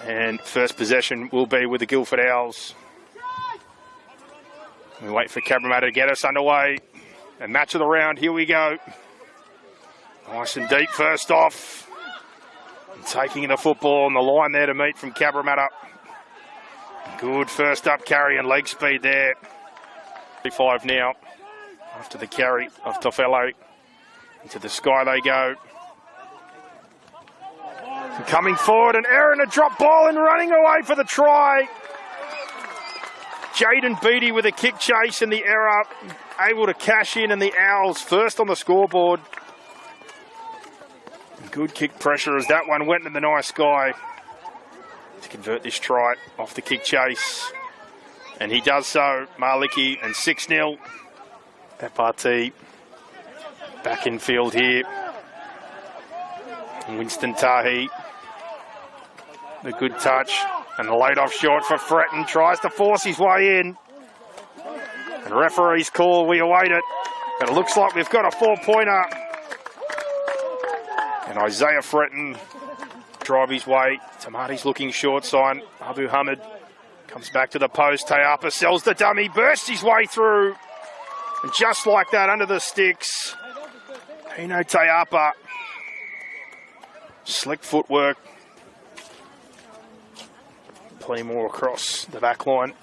And first possession will be with the Guildford Owls. We wait for Cabramatta to get us underway. And match of the round, here we go. Nice and deep first off. And taking the football on the line there to meet from Cabramatta. Good first up carry and leg speed there. 35 now after the carry of Toffello. Into the sky they go. And coming forward, and Aaron a drop ball and running away for the try. Jaden Beattie with a kick chase and the error, able to cash in, and the Owls first on the scoreboard. Good kick pressure as that one went in the nice sky to convert this try off the kick chase. And he does so, Maliki, and 6-0. That party back in field here. Winston Tahi, the good touch, and the laid off short for Fretton, tries to force his way in. And referee's call, we await it, but it looks like we've got a 4-pointer. And Isaiah Fretton drive his way. Tamati's looking short sign. Abu Hamid comes back to the post. Tayapa sells the dummy, bursts his way through. And just like that, under the sticks, Hino Tayapa. Slick footwork. Plenty more across the back line.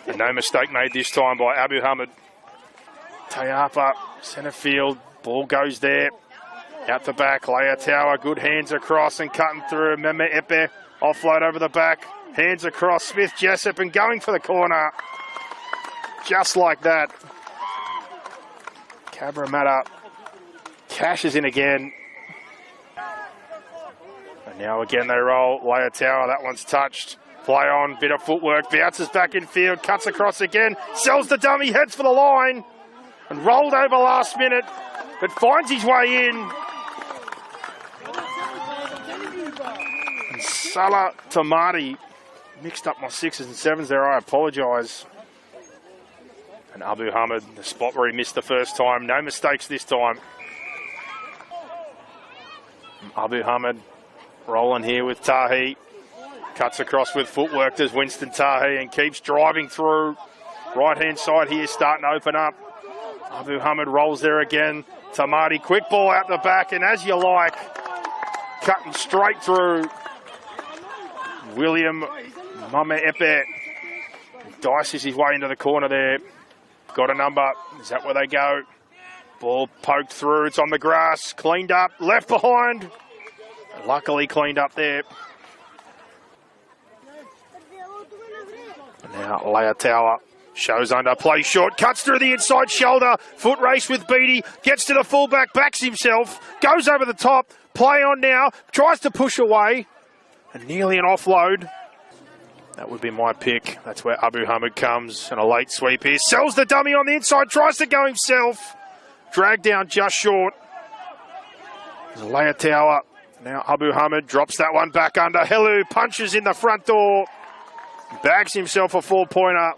And no mistake made this time by Abu Hamid. Tayapa, centre field, ball goes there. Out the back, Leia Tower, good hands across and cutting through. Meme Epe, offload over the back. Hands across, Smith Jessup, and going for the corner. Just like that. Cabramatta cashes in again. And now again they roll. Leia Tower, that one's touched. Play on, bit of footwork, bounces back in field, cuts across again, sells the dummy, heads for the line, and rolled over last minute, but finds his way in. And Salah Tamati, mixed up my 6s and 7s there, I apologise. And Abu Hamid, the spot where he missed the first time, no mistakes this time. Abu Hamid rolling here with Tahi. Cuts across with footwork, does Winston Tahi, and keeps driving through. Right-hand side here starting to open up. Abu Hamid rolls there again. Tamati, quick ball out the back, and as you like, cutting straight through. William Mame Epe dices his way into the corner there. Got a number. Is that where they go? Ball poked through. It's on the grass. Cleaned up. Left behind. Luckily cleaned up there. Now Leia Tower shows under, play short, cuts through the inside shoulder, foot race with Beattie, gets to the fullback, backs himself, goes over the top, play on now, tries to push away, and nearly an offload. That would be my pick. That's where Abu Hamid comes, and a late sweep here. Sells the dummy on the inside, tries to go himself. Dragged down just short. There's Leia Tower. Now Abu Hamid drops that one back under. Helu punches in the front door. Bags himself a 4-pointer.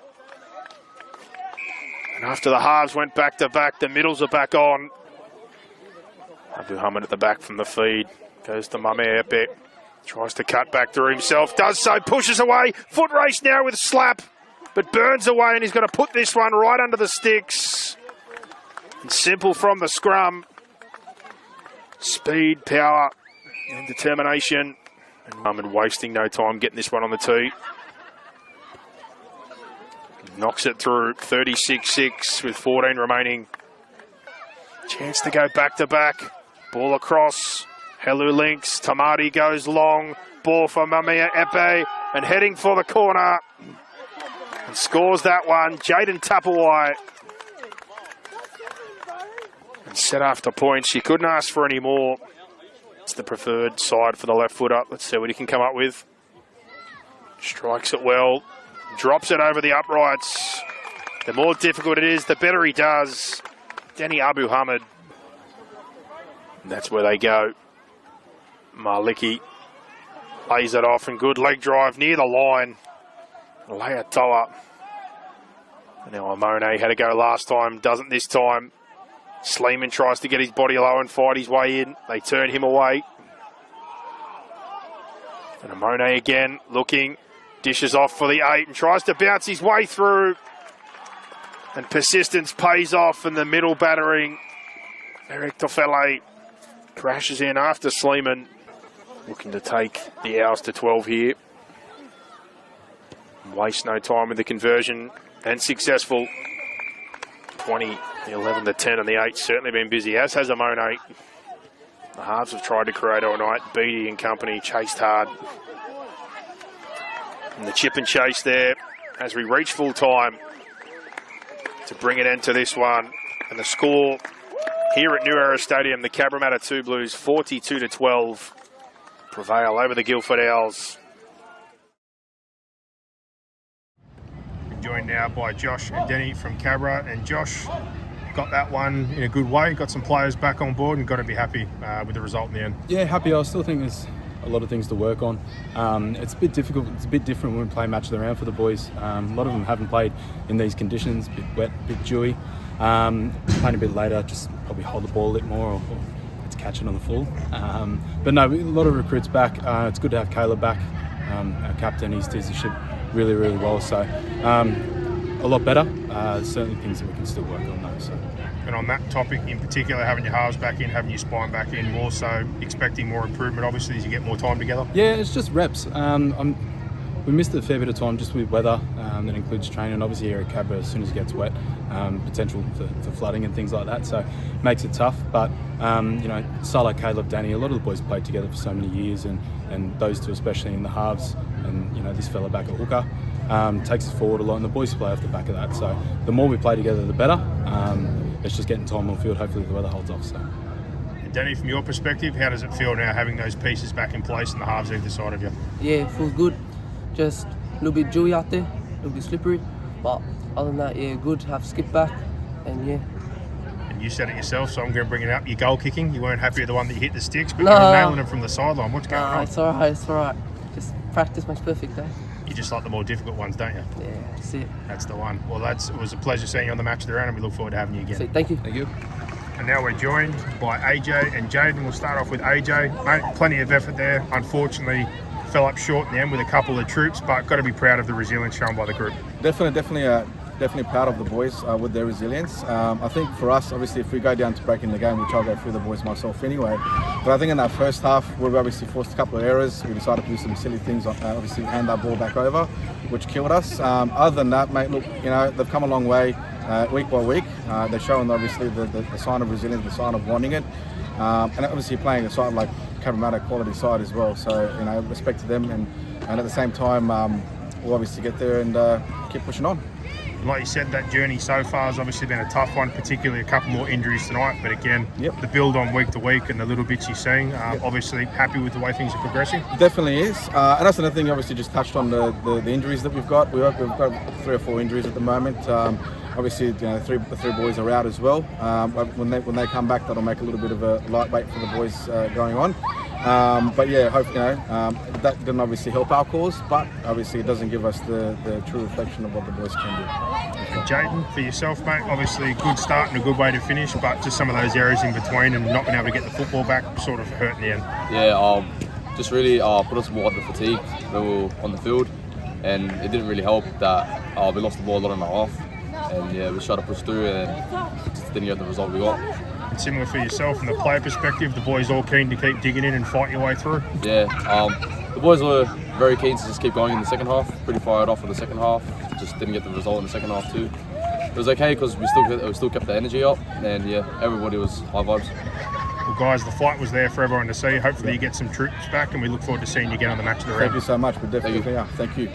And after the halves went back to back, the middles are back on. Abu Hamid at the back from the feed. Goes to Mame Epe. Tries to cut back through himself. Does so, pushes away. Foot race now with slap. But burns away, and he's going to put this one right under the sticks. And simple from the scrum. Speed, power, and determination. And Hamid wasting no time getting this one on the tee. Knocks it through, 36-6 with 14 remaining. Chance to go back-to-back. Ball across. Helu links. Tamati goes long. Ball for Mamiya Epe. And heading for the corner. And scores that one. Jaden Tapawai. And set after points. She couldn't ask for any more. It's the preferred side for the left footer. Let's see what he can come up with. Strikes it well. Drops it over the uprights. The more difficult it is, the better he does. Danny Abu Hamid. And that's where they go. Maliki lays it off, and good leg drive near the line. Leia Toa. Now Amone had to go last time, doesn't this time. Sleeman tries to get his body low and fight his way in. They turn him away. And Amone again, looking, dishes off for the 8 and tries to bounce his way through. And persistence pays off, and the middle battering Eric Toffele crashes in after Sleeman, looking to take the Owls to 12 here. Waste no time with the conversion, and successful. 20, the 11, the 10 and the 8 certainly been busy, as has Amone. The halves have tried to create all night. Beattie and company chased hard. And the chip and chase there as we reach full time to bring an end to this one. And the score here at New Era Stadium, the Cabramatta 2 Blues 42-12 prevail over the Guildford Owls. Joined now by Josh and Denny from Cabra, and Josh got that one in a good way, got some players back on board, and got to be happy with the result in the end. Yeah, happy. I still think there's a lot of things to work on. It's a bit difficult, it's a bit different when we play match of the round for the boys. A lot of them haven't played in these conditions, a bit wet, a bit dewy. Playing a bit later, just probably hold the ball a bit more, or it's catching on the full. But no, a lot of recruits back. It's good to have Caleb back, our captain. He steers the ship really, really well. So a lot better. Certainly things that we can still work on though. So. And on that topic in particular, having your halves back in, having your spine back in, more so expecting more improvement obviously as you get more time together? Yeah, it's just reps. We missed a fair bit of time just with weather. That includes training. Obviously here at Cabra, as soon as it gets wet, potential for flooding and things like that, so makes it tough. But you know, Salah, Caleb, Danny, a lot of the boys played together for so many years, and those two especially in the halves, and you know, this fella back at hooker takes us forward a lot, and the boys play off the back of that. So the more we play together, the better. It's just getting time on the field. Hopefully the weather holds off. So. And Danny, from your perspective, how does it feel now having those pieces back in place and the halves either side of you? Yeah, it feels good. Just a little bit dewy out there, a little bit slippery, but other than that, yeah, good to have Skip back, and yeah. And you said it yourself, so I'm going to bring it up. Your goal kicking, you weren't happy with the one that you hit the sticks, but you were nailing them from the sideline. What's going on? It's all right. Just practice makes perfect, eh? You just like the more difficult ones, don't you? Yeah, that's it. That's the one. Well, it was a pleasure seeing you on the match of the round, and we look forward to having you again. Thank you. Thank you. And now we're joined by AJ and Jaden. We'll start off with AJ. Mate, plenty of effort there. Unfortunately, fell up short in the end with a couple of troops, but got to be proud of the resilience shown by the group. Definitely proud of the boys with their resilience. I think for us, obviously, if we go down to breaking the game, which I'll go through the boys myself anyway, but I think in that first half, we obviously forced a couple of errors. We decided to do some silly things, obviously hand that ball back over, which killed us. Other than that, mate, look, you know, they've come a long way week by week. They're showing, obviously, the sign of resilience, the sign of wanting it. And obviously playing a side like Cabramatta, quality side as well. So, you know, respect to them, and at the same time, we'll obviously get there and keep pushing on. Like you said, that journey so far has obviously been a tough one, particularly a couple more injuries tonight. But again, the build on week to week and the little bits you're seeing, obviously happy with the way things are progressing. Definitely is. And that's another thing, obviously just touched on the injuries that we've got. We've got 3 or 4 injuries at the moment. Obviously, you know, the three boys are out as well. When they come back, that'll make a little bit of a lightweight for the boys going on. But yeah, hope, you know, that didn't obviously help our cause, but obviously it doesn't give us the true reflection of what the boys can do. And Jaden, for yourself, mate, obviously a good start and a good way to finish, but just some of those errors in between and not being able to get the football back sort of hurt in the end. Yeah, just really put us more under fatigue when we were on the field, and it didn't really help that we lost the ball a lot in the half. And yeah, we tried to push through and just didn't get the result we got. And similar for yourself, from the player perspective, the boys all keen to keep digging in and fight your way through? Yeah, the boys were very keen to just keep going in the second half, pretty fired off in the second half, just didn't get the result in the second half too. It was okay because we still kept the energy up, and yeah, everybody was high vibes. Well guys, the fight was there for everyone to see. Hopefully you get some troops back, and we look forward to seeing you again on the match of the round. Thank you so much. Thank you.